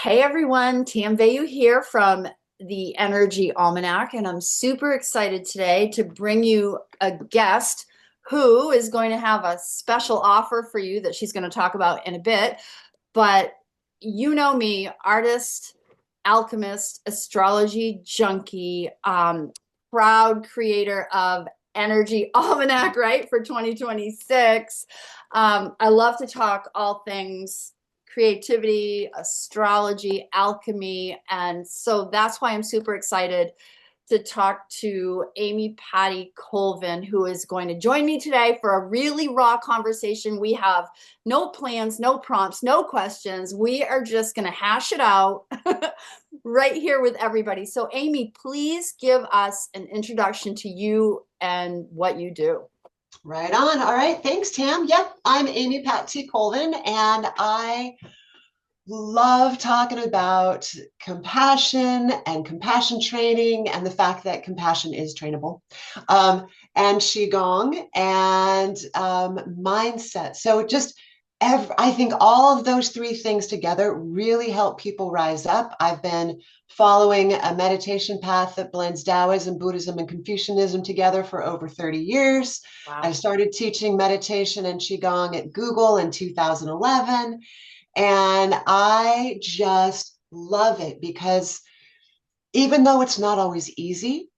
Hey everyone, Tam V here from the Energy Almanac, and I'm super excited today to bring you a guest who is going to have a special offer for you that she's going to talk about in a bit. But you know me, artist, alchemist, astrology junkie, proud creator of Energy Almanac, right, for 2026. I love to talk all things creativity, astrology, alchemy. And so that's why I'm super excited to talk to Patty Colvin, who is going to join me today for a really raw conversation. We have no plans, no prompts, no questions. We are just going to hash it out right here with everybody. So, Amy, please give us an introduction to you and what you do. Right on. All right. Thanks, Tam. Yep. I'm Patty Colvin, and I love talking about compassion and compassion training and the fact that compassion is trainable, and Qi Gong and mindset. So I think all of those three things together really help people rise up. I've been following a meditation path that blends Taoism, Buddhism, and Confucianism together for over 30 years. Wow. I started teaching meditation and Qigong at Google in 2011. And I just love it because even though it's not always easy,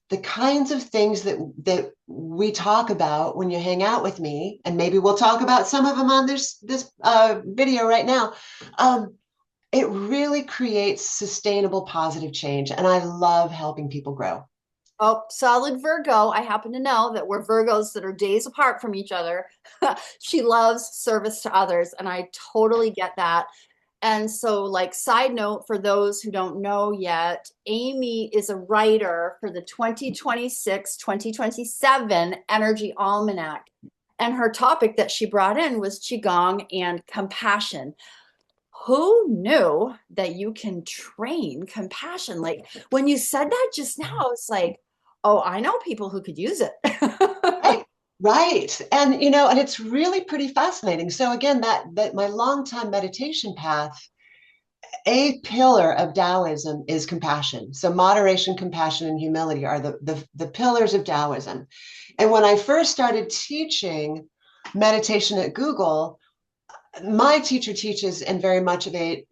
the kinds of things that we talk about when you hang out with me, and maybe we'll talk about some of them on this video right now, it really creates sustainable positive change. And I love helping people grow. Oh, solid Virgo. I happen to know that we're Virgos that are days apart from each other. She loves service to others, and I totally get that. And so, like, side note for those who don't know yet, Amy is a writer for the 2026-2027 Energy Almanac. And her topic that she brought in was Qigong and compassion. Who knew that you can train compassion? Like when you said that just now, I was like, oh, I know people who could use it. Right. Right. And it's really pretty fascinating. So again, that my longtime meditation path, a pillar of Taoism is compassion. So moderation, compassion, and humility are the pillars of Taoism. And when I first started teaching meditation at Google, my teacher teaches in very much of a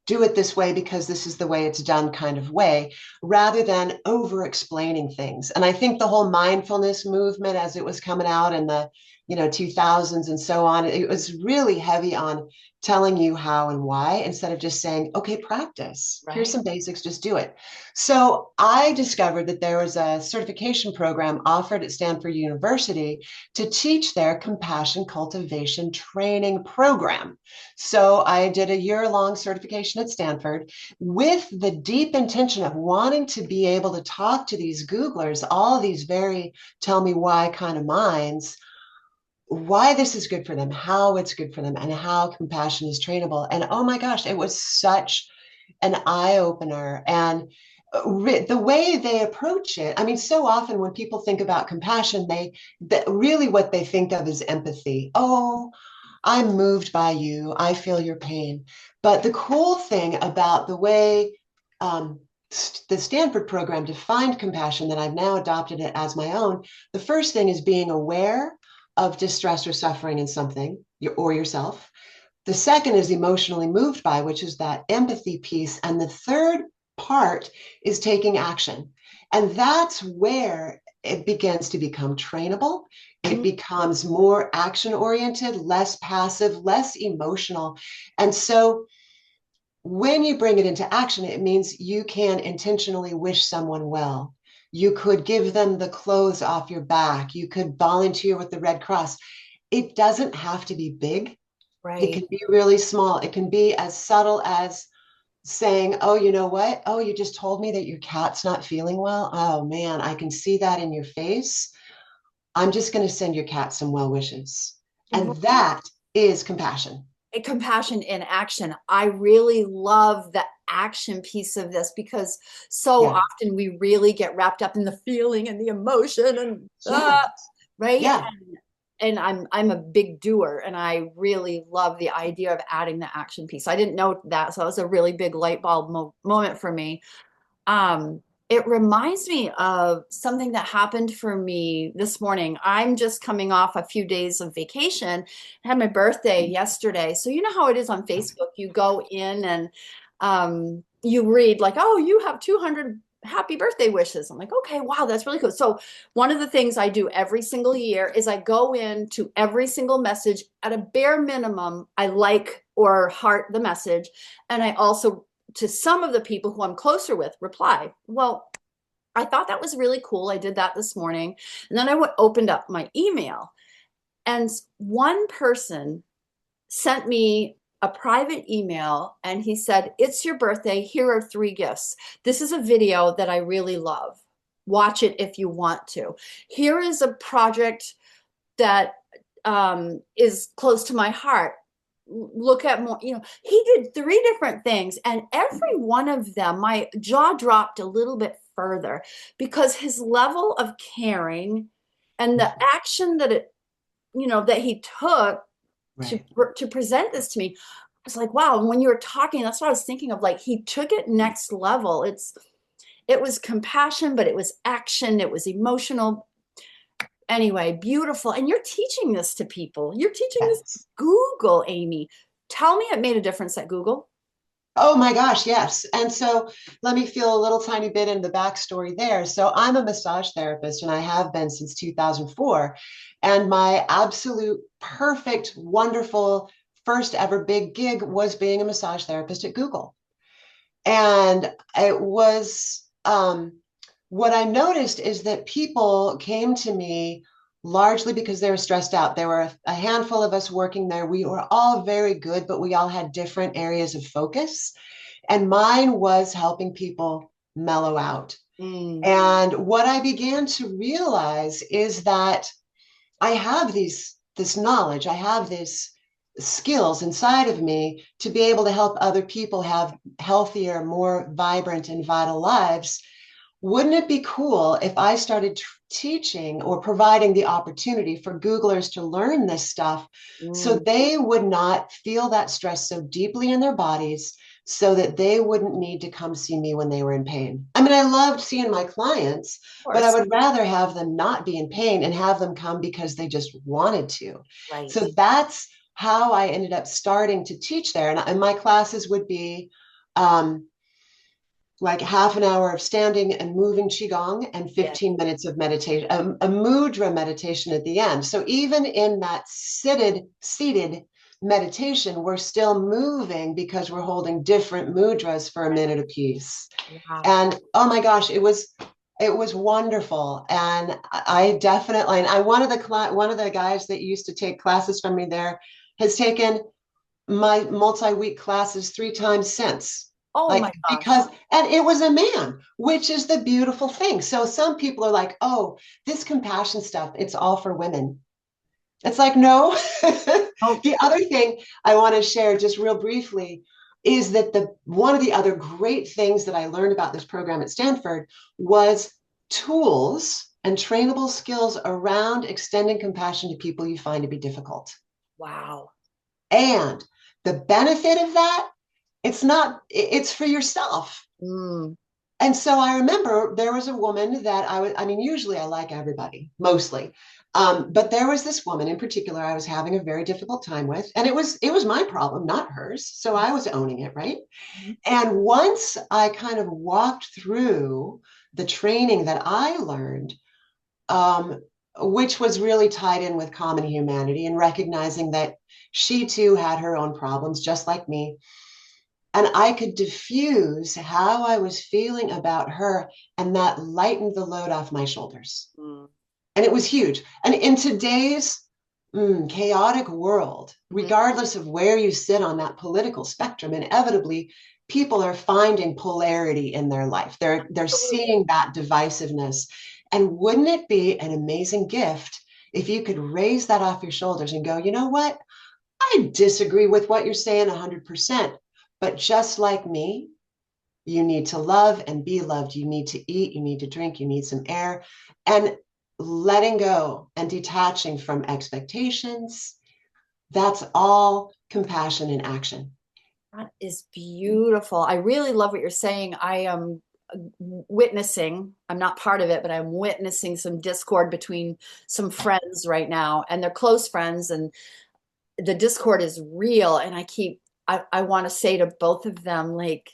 do it this way because this is the way it's done kind of way, rather than over explaining things. And I think the whole mindfulness movement, as it was coming out in the 2000s and so on, it was really heavy on telling you how and why instead of just saying, okay, practice. Right. Here's some basics, just do it. So I discovered that there was a certification program offered at Stanford University to teach their compassion cultivation training program. So I did a year-long certification at Stanford with the deep intention of wanting to be able to talk to these Googlers, all these very tell me why kind of minds, why this is good for them, how it's good for them, and how compassion is trainable. And oh my gosh, it was such an eye-opener. And the way they approach it, I mean, so often when people think about compassion, really what they think of is empathy. Oh, I'm moved by you. I feel your pain. But the cool thing about the way the Stanford program defined compassion, that I've now adopted it as my own, the first thing is being aware of distress or suffering in something or yourself. The second is emotionally moved by, which is that empathy piece. And the third part is taking action. And that's where it begins to become trainable. It becomes more action oriented, less passive, less emotional. And so when you bring it into action, it means you can intentionally wish someone well. You could give them the clothes off your back. You could volunteer with the Red Cross. It doesn't have to be big. Right. It can be really small. It can be as subtle as saying, oh, you know what? Oh, you just told me that your cat's not feeling well. Oh, man, I can see that in your face. I'm just going to send your cat some well wishes. And that is compassion. Compassion in action. I really love the action piece of this because so often we really get wrapped up in the feeling and the emotion and Yeah. right. Yeah. and I'm a big doer, and I really love the idea of adding the action piece. I didn't know that, so it was a really big light bulb moment for me. It reminds me of something that happened for me this morning. I'm just coming off a few days of vacation. I had my birthday yesterday. So you know how it is on Facebook. You go in and you read like, oh, you have 200 happy birthday wishes. I'm like, okay, wow, that's really cool. So one of the things I do every single year is I go into every single message at a bare minimum. I like or heart the message. And I also, to some of the people who I'm closer with, reply. Well, I thought that was really cool. I did that this morning. And then I opened up my email, and one person sent me a private email, and he said, it's your birthday. Here are 3 gifts. This is a video that I really love. Watch it if you want to. Here is a project that is close to my heart. Look at more, he did 3 different things, and every one of them, my jaw dropped a little bit further because his level of caring and the action that that he took to Right. to present this to me. I was like, wow. And when you were talking, that's what I was thinking of. Like, he took it next level. It was compassion, but it was action. It was emotional. Anyway, beautiful. And you're teaching this to people. You're teaching this to Yes. Google, Amy. Tell me it made a difference at Google. Oh my gosh, yes. And so let me feel a little tiny bit in the backstory there. So I'm a massage therapist, and I have been since 2004. And my absolute perfect, wonderful first ever big gig was being a massage therapist at Google. And it was what I noticed is that people came to me largely because they were stressed out. There were a handful of us working there. We were all very good, but we all had different areas of focus. And mine was helping people mellow out. Mm, And what I began to realize is that I have this knowledge, I have this skills inside of me to be able to help other people have healthier, more vibrant and vital lives. Wouldn't it be cool if I started teaching or providing the opportunity for Googlers to learn this stuff so mm, they would not feel that stress so deeply in their bodies, so that they wouldn't need to come see me when they were in pain? I mean, I loved seeing my clients, of but I course. would rather have them not be in pain and have them come because they just wanted to. Right. So that's how I ended up starting to teach there. And my classes would be like half an hour of standing and moving Qi Gong and Yeah. 15 minutes of meditation, a mudra meditation at the end. So even in that seated meditation, we're still moving because we're holding different mudras for a Right. minute apiece. Wow. And oh my gosh, it was wonderful. And I definitely, and I one of the guys that used to take classes from me there has taken my multi-week classes 3 times since. Oh Like, my gosh. because, and it was a man, which is the beautiful thing. So some people are like, oh, this compassion stuff, it's all for women. It's like, no. Oh, The other thing I want to share just real briefly is that the one of the other great things that I learned about this program at Stanford was tools and trainable skills around extending compassion to people you find to be difficult. wow. And the benefit of that, it's for yourself. Mm, And so I remember there was a woman that I mean, usually I like everybody, mostly. But there was this woman in particular I was having a very difficult time with, and it was my problem, not hers. So I was owning it, right? mhm. And once I kind of walked through the training that I learned, um, which was really tied in with common humanity and recognizing that she too had her own problems, just like me. And I could diffuse how I was feeling about her, and that lightened the load off my shoulders. Mm, And it was huge. And in today's chaotic world, mhm. regardless of where you sit on that political spectrum, inevitably people are finding polarity in their life. They're Absolutely. seeing that divisiveness. And wouldn't it be an amazing gift if you could raise that off your shoulders and go, you know what? I disagree with what you're saying 100%, but just like me, you need to love and be loved. You need to eat, you need to drink, you need some air. And letting go and detaching from expectations. That's all compassion in action. That is beautiful. I really love what you're saying. I am witnessing, I'm not part of it, but I'm witnessing some discord between some friends right now, and they're close friends, and the discord is real. And I want to say to both of them, like,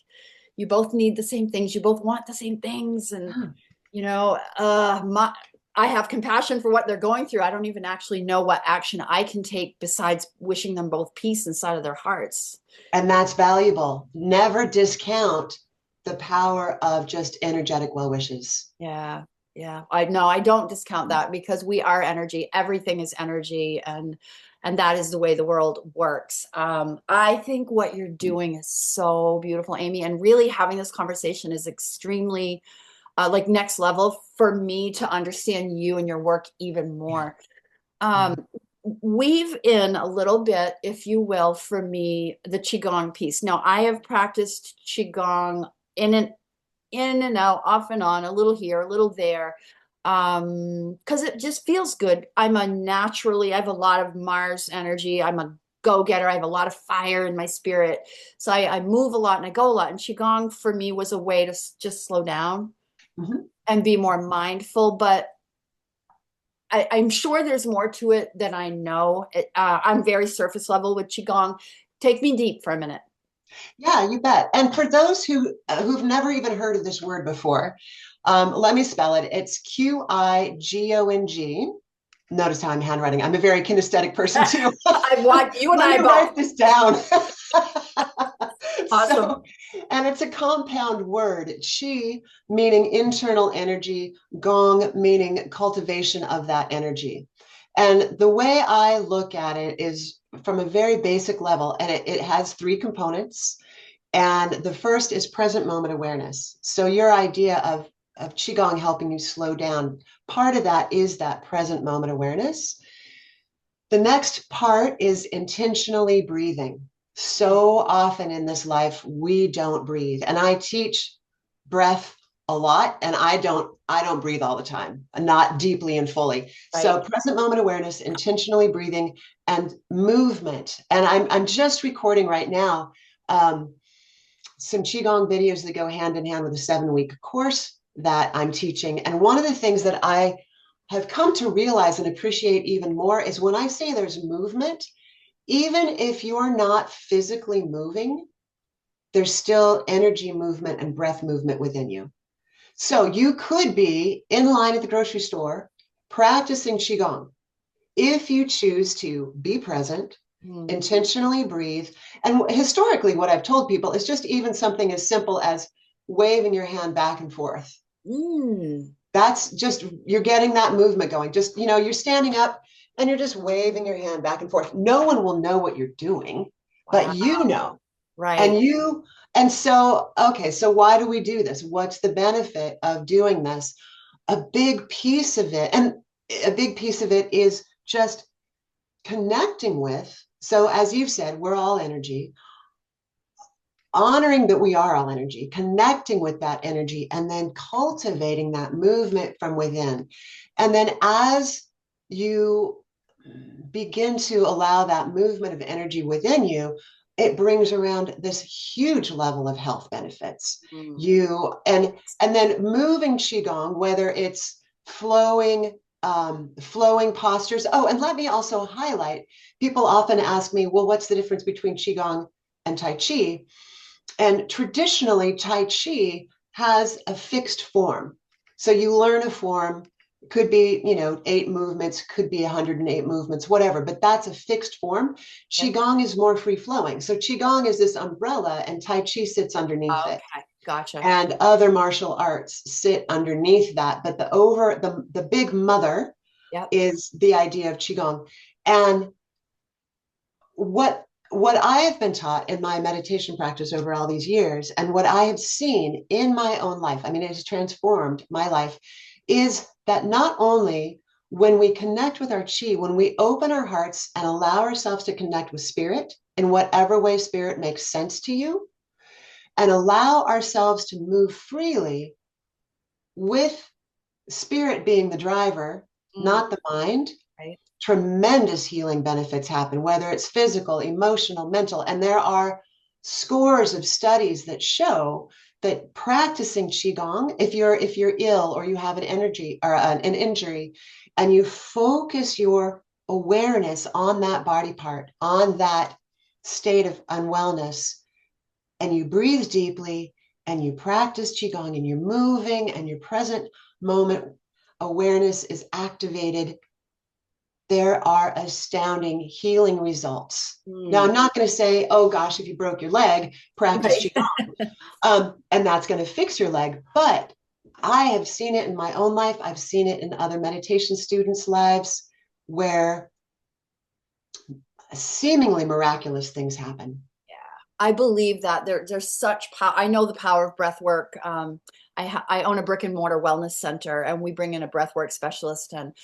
you both need the same things, you both want the same things. And, you know, I have compassion for what they're going through. I don't even actually know what action I can take besides wishing them both peace inside of their hearts. And that's valuable. Never discount the power of just energetic well wishes. Yeah. Yeah. I know I don't discount that, because we are energy. Everything is energy, and that is the way the world works. I think what you're doing is so beautiful, Amy, and really having this conversation is extremely like next level for me to understand you and your work even more. Yeah. Weave in a little bit, if you will, for me, the Qigong piece. Now, I have practiced Qigong in and out, off and on, a little here, a little there, because it just feels good. I have a lot of Mars energy. I'm a go-getter. I have a lot of fire in my spirit. So I move a lot and I go a lot. And Qigong for me was a way to just slow down Mhm. and be more mindful. But I'm sure there's more to it than I know. I'm very surface level with Qigong. Take me deep for a minute. Yeah, you bet. And for those who've never even heard of this word before, let me spell it. It's Qigong. Notice how I'm handwriting. I'm a very kinesthetic person too. I want you and Let I me both. write this down. Awesome. So, and it's a compound word. Qi meaning internal energy, Gong meaning cultivation of that energy. And the way I look at it is from a very basic level, and it has three components. And the first is present moment awareness. So your idea of Qigong helping you slow down, part of that is that present moment awareness. The next part is intentionally breathing. So often in this life, we don't breathe. And I teach breath a lot, and I don't breathe all the time, not deeply and fully. So Right. present moment awareness, intentionally breathing, and movement. And I'm just recording right now some Qigong videos that go hand in hand with a 7-week course that I'm teaching. And one of the things that I have come to realize and appreciate even more is when I say there's movement, even if you're not physically moving, there's still energy movement and breath movement within you. So you could be in line at the grocery store practicing Qigong if you choose to be present, Mm. intentionally breathe. And historically, what I've told people is just even something as simple as waving your hand back and forth. Mm. That's just, you're getting that movement going. Just, you're standing up and you're just waving your hand back and forth. No one will know what you're doing, but Wow. you know. Right. And so, okay, so why do we do this? What's the benefit of doing this? A big piece of it, and a big piece of it is just connecting with. So, as you've said, we're all energy, honoring that we are all energy, connecting with that energy, and then cultivating that movement from within. And then as you begin to allow that movement of energy within you, it brings around this huge level of health benefits. Mm. And then moving qigong, whether it's flowing postures. Oh, and let me also highlight, people often ask me, well, what's the difference between qigong and tai chi? And traditionally, Tai Chi has a fixed form. So you learn a form, could be, 8 movements, could be 108 movements, whatever, but that's a fixed form. Yep. Qigong is more free flowing. So Qigong is this umbrella, and Tai Chi sits underneath it. Okay. Gotcha. And other martial arts sit underneath that. But the big mother Yep. is the idea of Qigong. And what I have been taught in my meditation practice over all these years, and what I have seen in my own life, I mean, it has transformed my life, is that not only when we connect with our chi, when we open our hearts and allow ourselves to connect with spirit in whatever way spirit makes sense to you, and allow ourselves to move freely with spirit being the driver Mm, not the mind, right. tremendous healing benefits happen, whether it's physical, emotional, mental. And there are scores of studies that show that practicing Qigong, if you're ill or you have an energy or an injury, and you focus your awareness on that body part, on that state of unwellness, and you breathe deeply and you practice Qigong and you're moving and your present moment awareness is activated, there are astounding healing results. Now, Mm, I'm not going to say, oh gosh, if you broke your leg, practice right. Qigong, and that's going to fix your leg. But I have seen it in my own life. I've seen it in other meditation students' lives where seemingly miraculous things happen. I believe that there's such power. I know the power of breath work. I own a brick and mortar wellness center, and we bring in a breath work specialist. And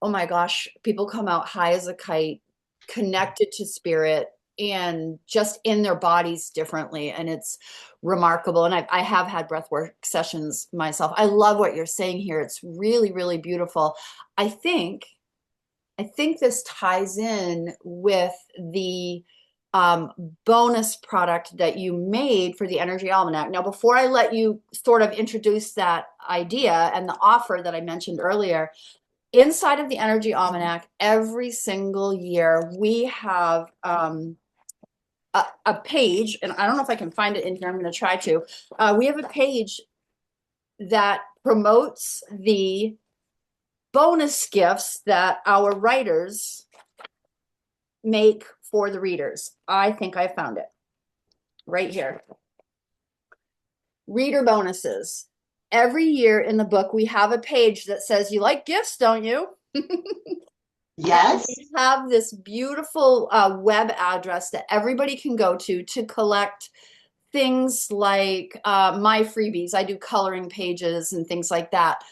oh my gosh, people come out high as a kite, connected to spirit, and just in their bodies differently. And it's remarkable. And I have had breath work sessions myself. I love what you're saying here. It's really, really beautiful. I think I think this ties in with the um, bonus product that you made for the Energy Almanac. Now, before I let you sort of introduce that idea and the offer that I mentioned earlier, inside of the Energy Almanac, every single year we have a page, and I don't know if I can find it in here. I'm going to try to. We have a page that promotes the bonus gifts that our writers make for the readers. I think I found it right here. Reader bonuses. Every year in the book, we have a page that says, "You like gifts, don't you?" And Yes. we have this beautiful web address that everybody can go to collect things like my freebies. I do coloring pages and things like that.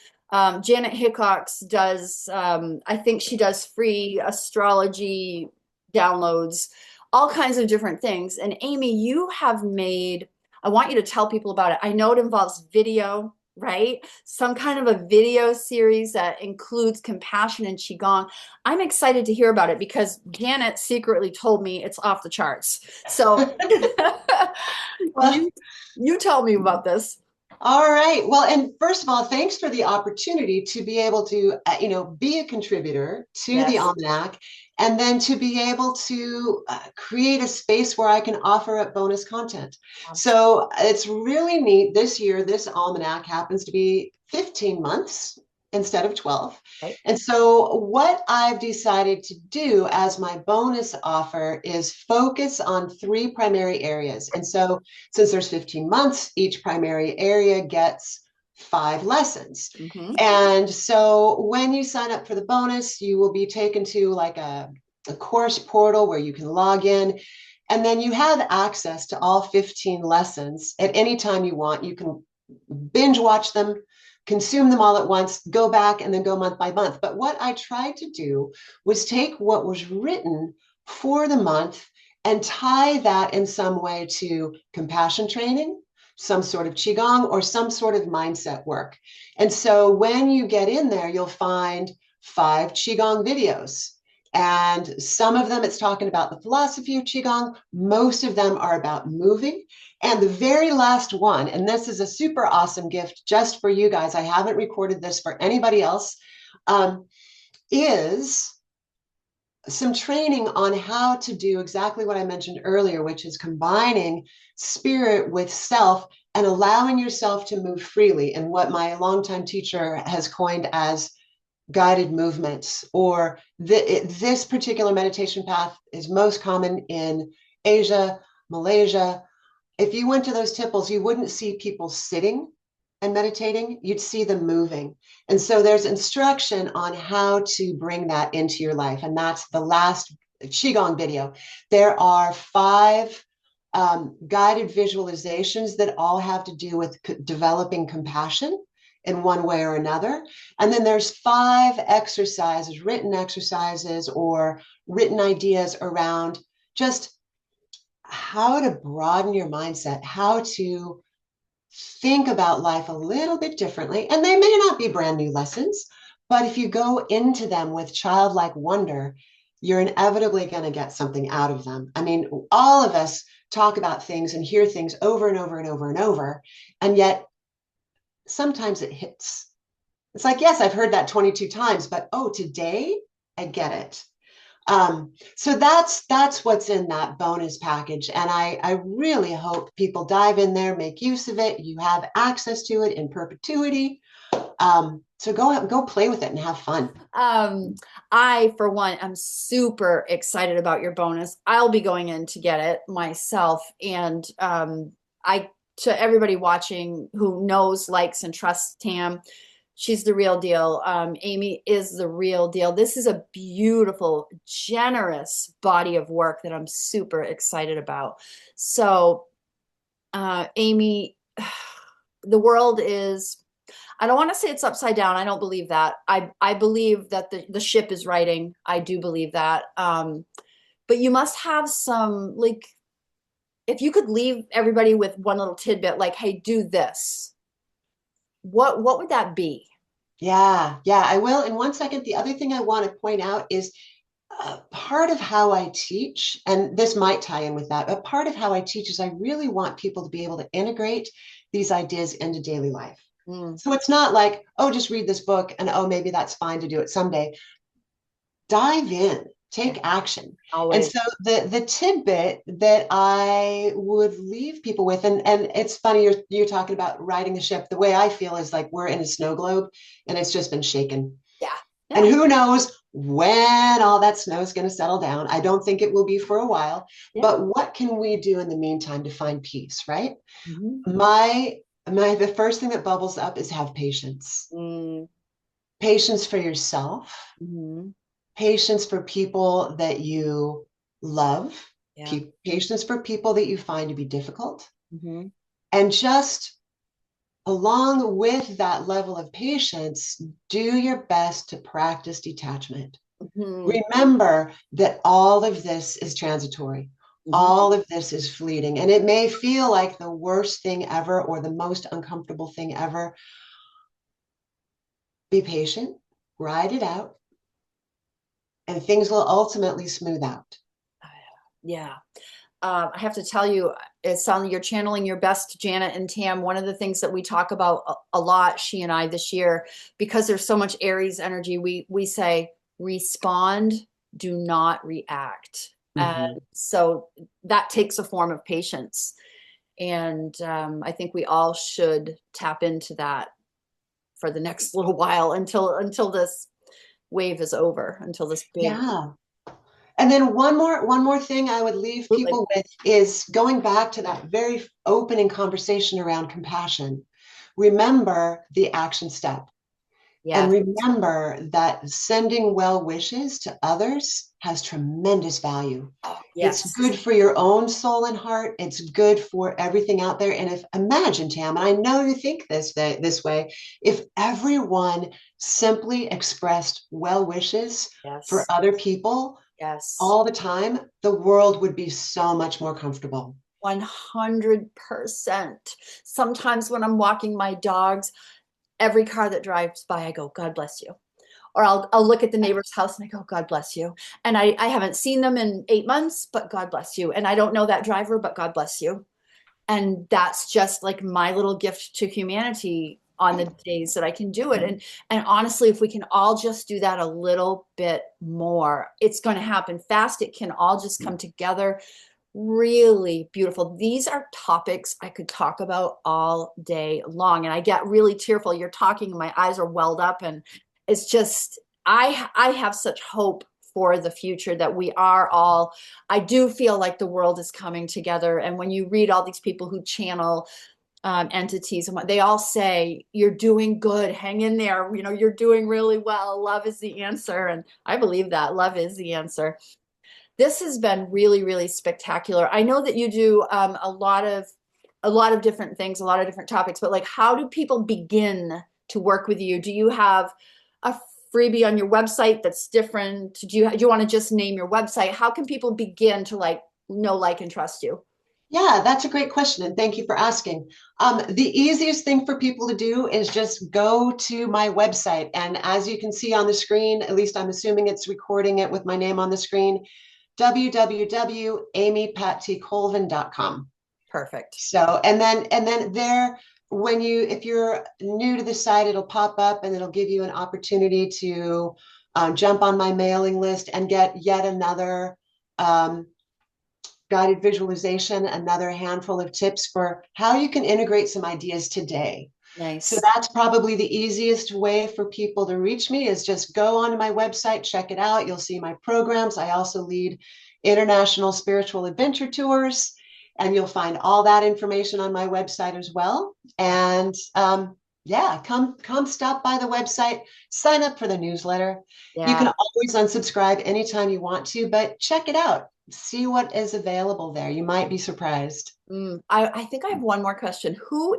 Janet Hickox does, I think she does free astrology downloads, all kinds of different things. And Amy, you have made, I want you to tell people about it. I know it involves video, right? Some kind of a video series that includes compassion and Qigong. I'm excited to hear about it because Janet secretly told me it's off the charts. So Well, you you tell me about this. all right. Well, and first of all, thanks for the opportunity to be able to, be a contributor to the Yes. Almanac, and then to be able to create a space where I can offer up bonus content. Absolutely. So it's really neat. This year, this Almanac happens to be 15 months instead of 12. Right. And so, what I've decided to do as my bonus offer is focus on three primary areas. And so, since there's 15 months, each primary area gets 5 lessons. Mm-hmm. And so when you sign up for the bonus, you will be taken to like a course portal where you can log in. And then you have access to all 15 lessons at any time you want. You can binge watch them, consume them all at once, go back, and then go month by month. But what I tried to do was take what was written for the month and tie that in some way to compassion training, some sort of Qigong, or some sort of mindset work. And so when you get in there, you'll find 5 Qigong videos. And some of them, it's talking about the philosophy of Qigong. Most of them are about moving. And the very last one, and this is a super awesome gift just for you guys, I haven't recorded this for anybody else, is some training on how to do exactly what I mentioned earlier, which is combining spirit with self and allowing yourself to move freely in what my longtime teacher has coined as guided movements, or this particular meditation path is most common in Asia, Malaysia. If you went to those temples, you wouldn't see people sitting and meditating, you'd see them moving. And so there's instruction on how to bring that into your life. And that's the last Qigong video. There are 5 guided visualizations that all have to do with developing compassion in one way or another. And then there's 5 exercises, written exercises or written ideas around just how to broaden your mindset, how to think about life a little bit differently. And they may not be brand new lessons, But if you go into them with childlike wonder, you're inevitably going to get something out of them. I mean, all of us talk about things and hear things over and over and over and over. And yet sometimes it hits. It's like, yes, I've heard that 22 times, but oh, today I get it. So that's what's in that bonus package. And I really hope people dive in there, make use of it. You have access to it in perpetuity. So go play with it and have fun. I, for one, am super excited about your bonus. I'll be going in to get it myself. And I, to everybody watching who knows, likes, and trusts Tam, she's the real deal. Amy is the real deal. This is a beautiful, generous body of work that I'm super excited about. So, Amy, the world is, I don't want to say it's upside down. I don't believe that. I believe that the ship is righting. I do believe that. But you must have some, like, if you could leave everybody with one little tidbit, like, hey, do this. What would that be? Yeah, I will in 1 second. The other thing I want to point out is part of how I teach, and this might tie in with that, but part of how I teach is I really want people to be able to integrate these ideas into daily life. Mm, So it's not like, oh, just read this book and oh, maybe that's fine to do it someday. Dive in, yeah, take action. And always. so the tidbit that I would leave people with, and it's funny you're talking about riding the ship. The way I feel is like we're in a snow globe and it's just been shaken. Yeah. And Yeah. who knows when all that snow is going to settle down. I don't think it will be for a while. Yeah. But what can we do in the meantime to find peace, right? Mhm. The first thing that bubbles up is have patience. Mm, Patience for yourself, mhm. patience for people that you love, Yeah. patience for people that you find to be difficult, Mhm. and just along with that level of patience, do your best to practice detachment. Mhm. Remember that all of this is transitory. Mhm. All of this is fleeting. And it may feel like the worst thing ever or the most uncomfortable thing ever. Be patient, ride it out, and things will ultimately smooth out. Yeah. I have to tell you, it sounds like you're channeling your best, Janet and Tam. One of the things that we talk about a lot, she and I, this year, because there's so much Aries energy, we say respond, do not react. And Mhm. so that takes a form of patience. And I think we all should tap into that for the next little while until this wave is over, until this big. Yeah. And then one more thing I would leave Absolutely. people with is going back to that very opening conversation around compassion. Remember the action step. And Yes. remember that sending well wishes to others has tremendous value. Oh, It's yes. good for your own soul and heart. It's good for everything out there. And if imagine, Tam, and I know you think this way, if everyone simply expressed well wishes for Yes. other people Yes. all the time, the world would be so much more comfortable. 100%. Sometimes when I'm walking my dogs, every car that drives by, I go, God bless you. Or I'll look at the neighbor's house and I go, God bless you. And I haven't seen them in 8 months, but God bless you. And I don't know that driver, but God bless you. And that's just like my little gift to humanity on the days that I can do it. And honestly, if we can all just do that a little bit more, it's going to happen fast. It can all just come together. Really beautiful. These are topics I could talk about all day long. And I get really tearful. You're talking, my eyes are welled up, and it's just I have such hope for the future that we are all, I do feel like the world is coming together. And when you read all these people who channel entities and what they all say, you're doing good, hang in there, you're doing really well, love is the answer. And I believe that love is the answer. This has been really, really spectacular. I know that you do a lot of different things, a lot of different topics, but like, how do people begin to work with you? Do you have a freebie on your website that's different? Do you want to just name your website? How can people begin to like know, like, and trust you? Yeah, that's a great question, and thank you for asking. The easiest thing for people to do is just go to my website. And as you can see on the screen, at least I'm assuming it's recording it with my name on the screen, www.amypattycolvin.com. Perfect. So, and then there, when you, if you're new to the site, it'll pop up and it'll give you an opportunity to jump on my mailing list and get yet another um, guided visualization, another handful of tips for how you can integrate some ideas today. So Nice. that's probably the easiest way for people to reach me is just go onto my website, check it out. You'll see my programs. I also lead international spiritual adventure tours, and you'll find all that information on my website as well. And yeah, come stop by the website, sign up for the newsletter. You Yeah. can always unsubscribe anytime you want to, but check it out. See what is available there. You might be surprised. I think I have one more question. Who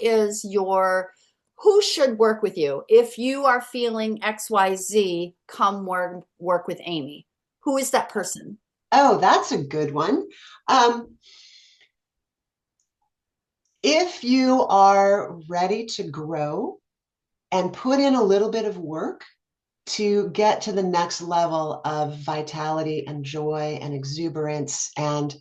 should work with you? If you are feeling XYZ, come work with Amy. Who is that person? Oh, that's a good one. Um, if you are ready to grow and put in a little bit of work to get to the next level of vitality and joy and exuberance, and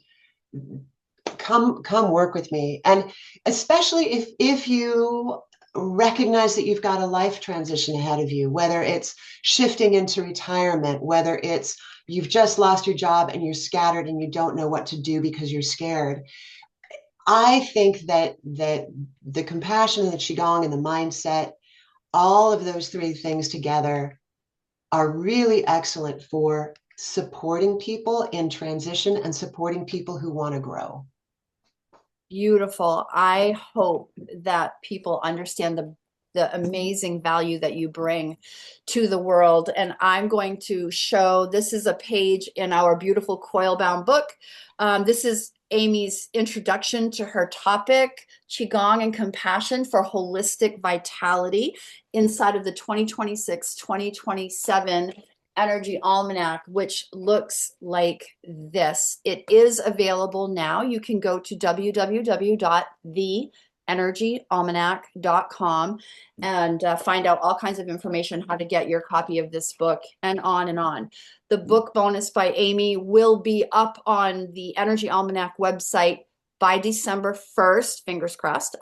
come work with me. And especially if you recognize that you've got a life transition ahead of you, whether it's shifting into retirement, whether it's you've just lost your job and you're scattered and you don't know what to do because you're scared. I think that the compassion and the qigong and the mindset, all of those three things together are really excellent for supporting people in transition and supporting people who want to grow. Beautiful. I hope that people understand the amazing value that you bring to the world. And I'm going to show, this is a page in our beautiful coil bound book. This is Amy's introduction to her topic, Qigong and Compassion for Holistic Vitality, inside of the 2026-2027 Energy Almanac, which looks like this. It is available now. You can go to www.theenergyalmanac.com and find out all kinds of information how to get your copy of this book, and on and on. The book bonus by Amy will be up on the Energy Almanac website by December 1st, fingers crossed.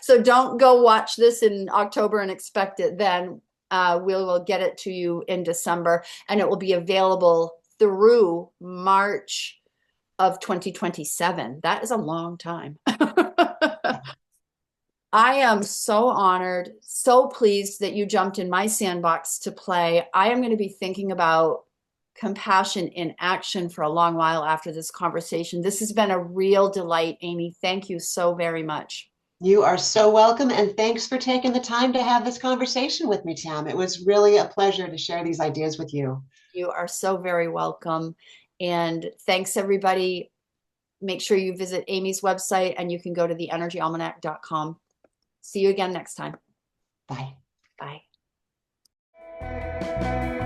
So don't go watch this in October and expect it then. We will get it to you in December, and it will be available through March of 2027. That is a long time. I am so honored, so pleased that you jumped in my sandbox to play. I am going to be thinking about compassion in action for a long while after this conversation. This has been a real delight, Amy. Thank you so very much. You are so welcome, and thanks for taking the time to have this conversation with me, Tam. It was really a pleasure to share these ideas with you. You are so very welcome. And thanks, everybody. Make sure you visit Amy's website, and you can go to theenergyalmanac.com. See you again next time. Bye. Bye.